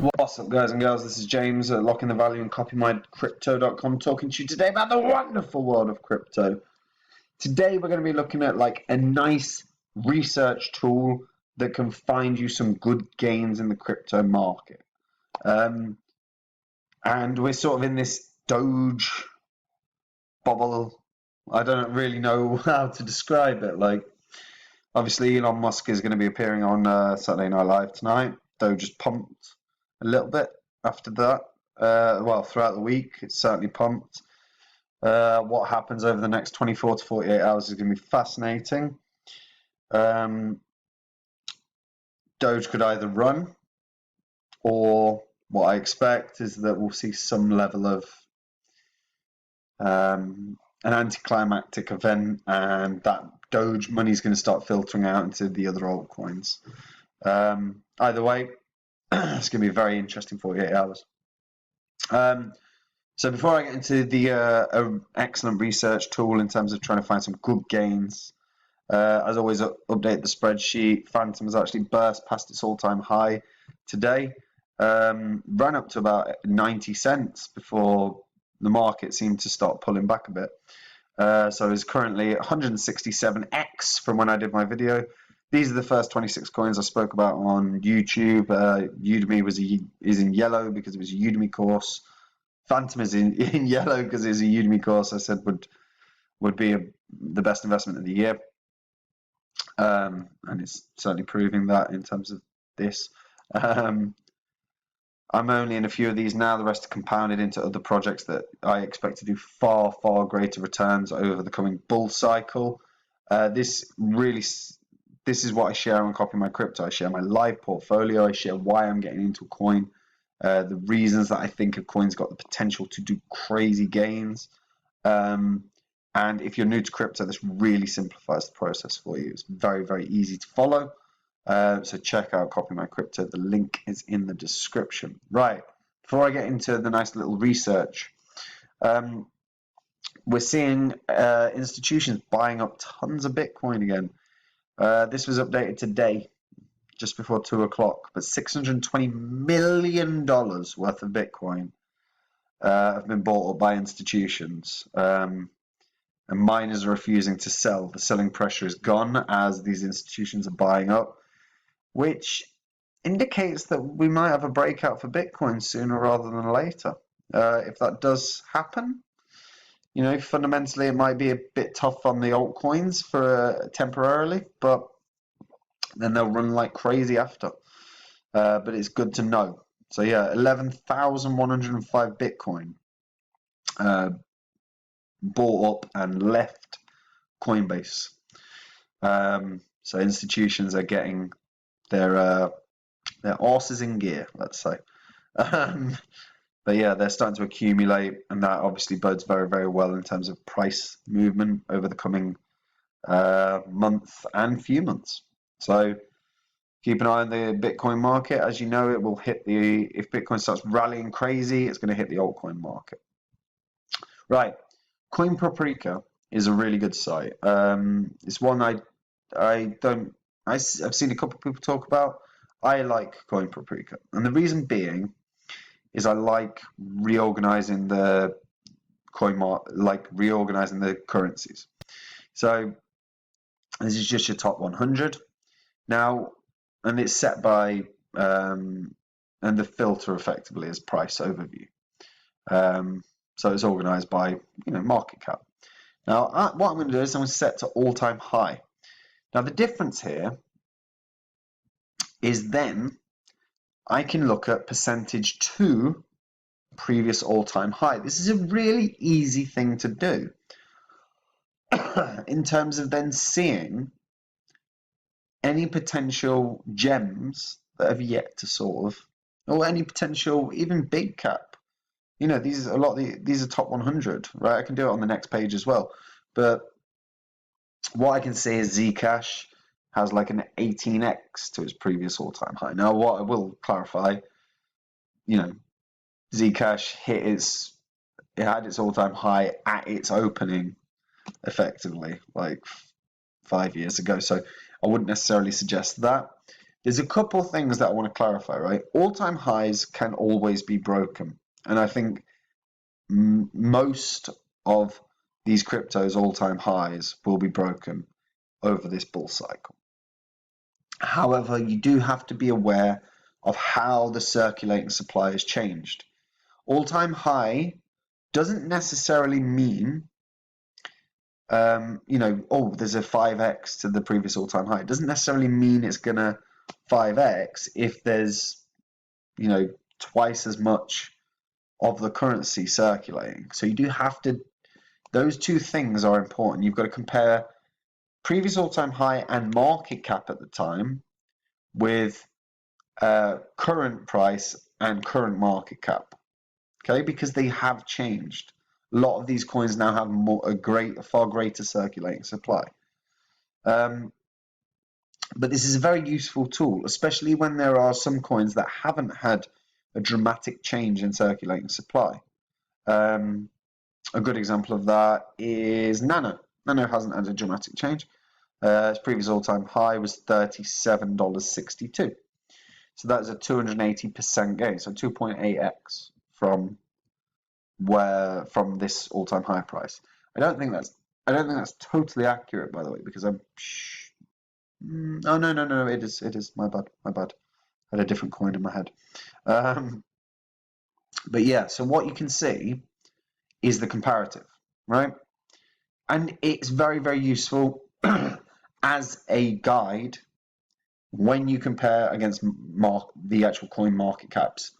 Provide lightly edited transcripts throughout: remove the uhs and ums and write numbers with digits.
What's up, guys and girls? This is James at Locking the Value and CopyMyCrypto.com talking to you today about the wonderful world of crypto. Today we're going to be looking at like a nice research tool that can find you some good gains in the crypto market. And we're sort of in this Doge bubble. I don't really know how to describe it. Like, obviously Elon Musk is going to be appearing on Saturday Night Live tonight. Doge just pumped a little bit after that. Well, throughout the week, it's certainly pumped. What happens over the next 24 to 48 hours is going to be fascinating. Doge could either run, or what I expect is that we'll see some level of an anticlimactic event, and that Doge money is going to start filtering out into the other altcoins. Either way, it's going to be a very interesting 48 hours. So before I get into the excellent research tool in terms of trying to find some good gains, as always, update the spreadsheet. Phantom has actually burst past its all-time high today. Ran up to about 90 cents before the market seemed to start pulling back a bit. So it's currently 167x from when I did my video. These are the first 26 coins I spoke about on YouTube. Udemy is in yellow because it was a Udemy course. Phantom is in yellow because it was a Udemy course I said would be the best investment of the year. And it's certainly proving that in terms of this. I'm only in a few of these now. The rest are compounded into other projects that I expect to do far, far greater returns over the coming bull cycle. This is what I share on Copy My Crypto. I share my live portfolio. I share why I'm getting into a coin, the reasons that I think a coin's got the potential to do crazy gains. And if you're new to crypto, this really simplifies the process for you. It's very, very easy to follow. So check out Copy My Crypto. The link is in the description. Right, before I get into the nice little research, we're seeing institutions buying up tons of Bitcoin again. This was updated today, just before 2 o'clock, but $620 million worth of Bitcoin have been bought up by institutions. And miners are refusing to sell. The selling pressure is gone as these institutions are buying up, which indicates that we might have a breakout for Bitcoin sooner rather than later. If that does happen, you know, fundamentally it might be a bit tough on the altcoins for temporarily, but then they'll run like crazy after. But it's good to know. So yeah, 11,105 Bitcoin bought up and left Coinbase. So institutions are getting their horses in gear, let's say. But yeah, they're starting to accumulate, and that obviously bodes very, very well in terms of price movement over the coming month and few months. So keep an eye on the Bitcoin market. As you know, it will hit if Bitcoin starts rallying crazy, it's going to hit the altcoin market. Right, Coin Paprika is a really good site. It's one I've seen a couple of people talk about. I like Coin Paprika, and the reason being is I like reorganizing the reorganizing the currencies. So this is just your top 100 now, and it's set by and the filter effectively is price overview. So it's organized by market cap. Now what I'm going to do is I'm going to set to all-time high. Now the difference here is then I can look at percentage to previous all-time high. This is a really easy thing to do in terms of then seeing any potential gems that have yet to or any potential even big cap. These are top 100, right? I can do it on the next page as well. But what I can see is Zcash has like an 18x to its previous all-time high. Now, what I will clarify, Zcash had its all-time high at its opening, effectively, like 5 years ago. So I wouldn't necessarily suggest that. there's a couple things that I want to clarify, right? All-time highs can always be broken. And I think most of these cryptos all-time highs will be broken over this bull cycle. However, you do have to be aware of how the circulating supply has changed. All-time high doesn't necessarily mean, oh, there's a 5x to the previous all-time high. It doesn't necessarily mean it's going to 5x if there's, twice as much of the currency circulating. So you do have to, those two things are important. You've got to compare previous all-time high and market cap at the time with current price and current market cap, okay? Because they have changed. A lot of these coins now have a far greater circulating supply. But this is a very useful tool, especially when there are some coins that haven't had a dramatic change in circulating supply. A good example of that is Nano. Nano hasn't had a dramatic change. Its previous all-time high was $37.62. So that's a 280% gain, so 2.8x from this all-time high price. I don't think that's totally accurate, by the way, because I'm. Oh no, it is. My bad. I had a different coin in my head. But yeah, so what you can see is the comparative, right? And it's very, very useful as a guide when you compare against the actual coin market caps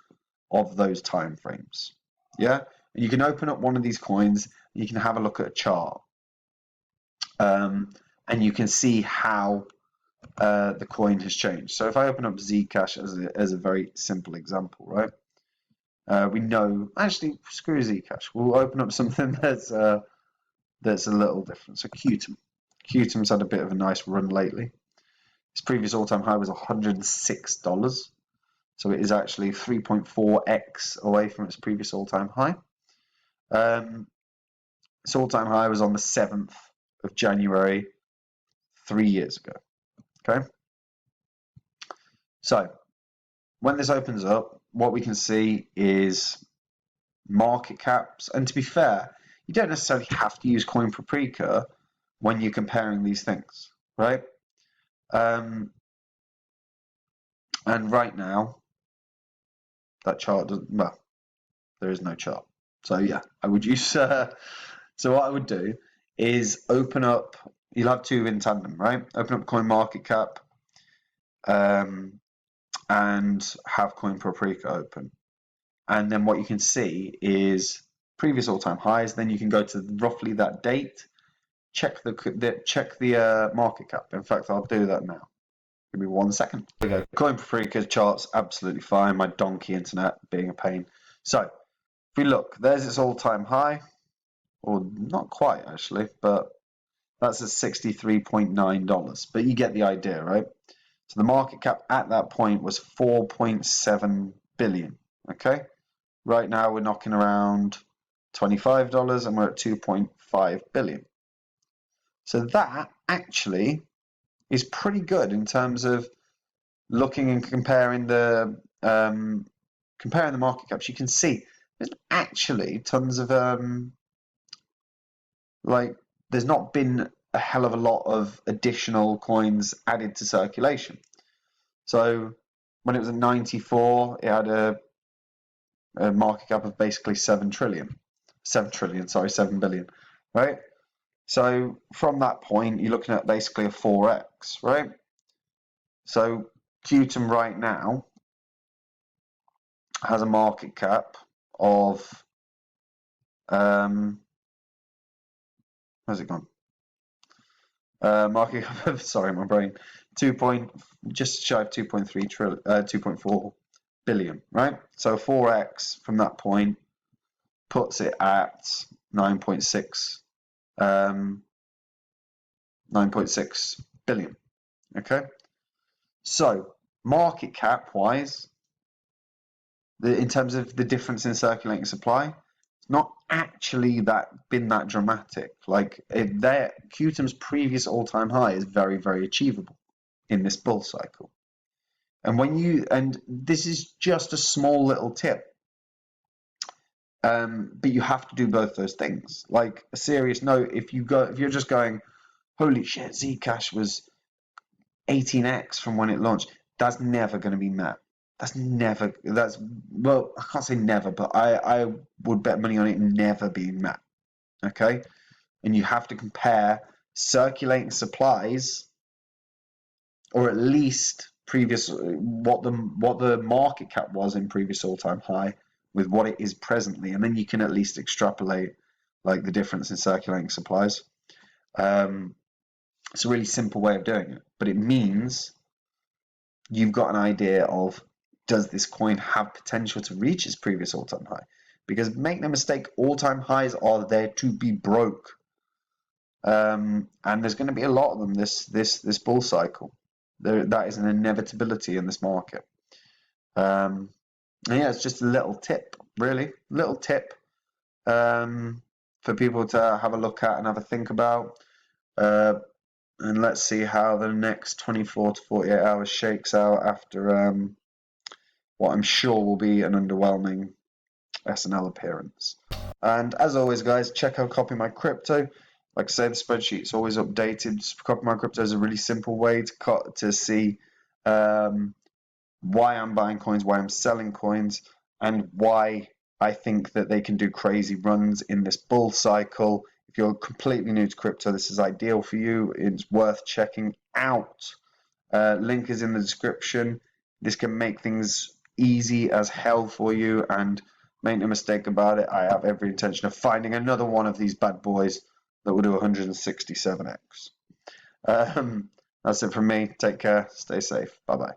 of those time frames. Yeah, and you can open up one of these coins, and you can have a look at a chart, and you can see how the coin has changed. So if I open up Zcash as a very simple example, right? We know, actually, screw Zcash. We'll open up something that's a little different. So Qtum's had a bit of a nice run lately. Its previous all-time high was $106. So it is actually 3.4x away from its previous all-time high. Its all-time high was on the 7th of January 3 years ago. Okay. So when this opens up, what we can see is market caps. And to be fair, you don't necessarily have to use Coin Paprika when you're comparing these things, right? And right now, that chart doesn't, well, there is no chart. So yeah, I would use, so what I would do is open up, you'll have two in tandem, right? Open up Coin Market Cap and have Coin Paprika open. And then what you can see is previous all-time highs. Then you can go to roughly that date, check the market cap. In fact, I'll do that now. Give me 1 second. There we go. Coin Paprika chart's absolutely fine. My donkey internet being a pain. So if we look, there's its all-time high, or not quite actually, but that's at $63.9. But you get the idea, right? So the market cap at that point was 4.7 billion. Okay, right now we're knocking around $25, and we're at 2.5 billion. So that actually is pretty good in terms of looking and comparing the market caps. You can see there's actually tons of there's not been a hell of a lot of additional coins added to circulation. So when it was at 94, it had a market cap of basically 7 billion, right? So from that point, you're looking at basically a 4x, right? So Qtum right now has a market cap of where's it gone? Market cap of, sorry, my brain, just shy of 2.4 billion, right? So 4x from that point puts it at 9.6 billion. Okay, so market cap wise, in terms of the difference in circulating supply, it's not actually been that dramatic. Like Qtum's previous all-time high is very, very achievable in this bull cycle. And this is just a small little tip, but you have to do both those things. Like, a serious note, if you're just going, holy shit, Zcash was 18x from when it launched, that's never going to be met. Well, I can't say never, but I would bet money on it never being met. Okay? And you have to compare circulating supplies, or at least previous what the market cap was in previous all-time high, with what it is presently, and then you can at least extrapolate like the difference in circulating supplies. It's a really simple way of doing it, but it means you've got an idea of, does this coin have potential to reach its previous all-time high? Because make no mistake, all-time highs are there to be broke, and there's going to be a lot of them this bull cycle. That is an inevitability in this market. And yeah, it's just a little tip, really, little tip for people to have a look at and have a think about. And let's see how the next 24 to 48 hours shakes out after what I'm sure will be an underwhelming SNL appearance. And as always, guys, check out Copy My Crypto. Like I say, the spreadsheet's always updated. Copy My Crypto is a really simple way to see why I'm buying coins, why I'm selling coins, and why I think that they can do crazy runs in this bull cycle. If you're completely new to crypto, this is ideal for you. It's worth checking out. Link is in the description. This can make things easy as hell for you, and make no mistake about it, I have every intention of finding another one of these bad boys that will do 167x. That's it from me. Take care. Stay safe. Bye-bye.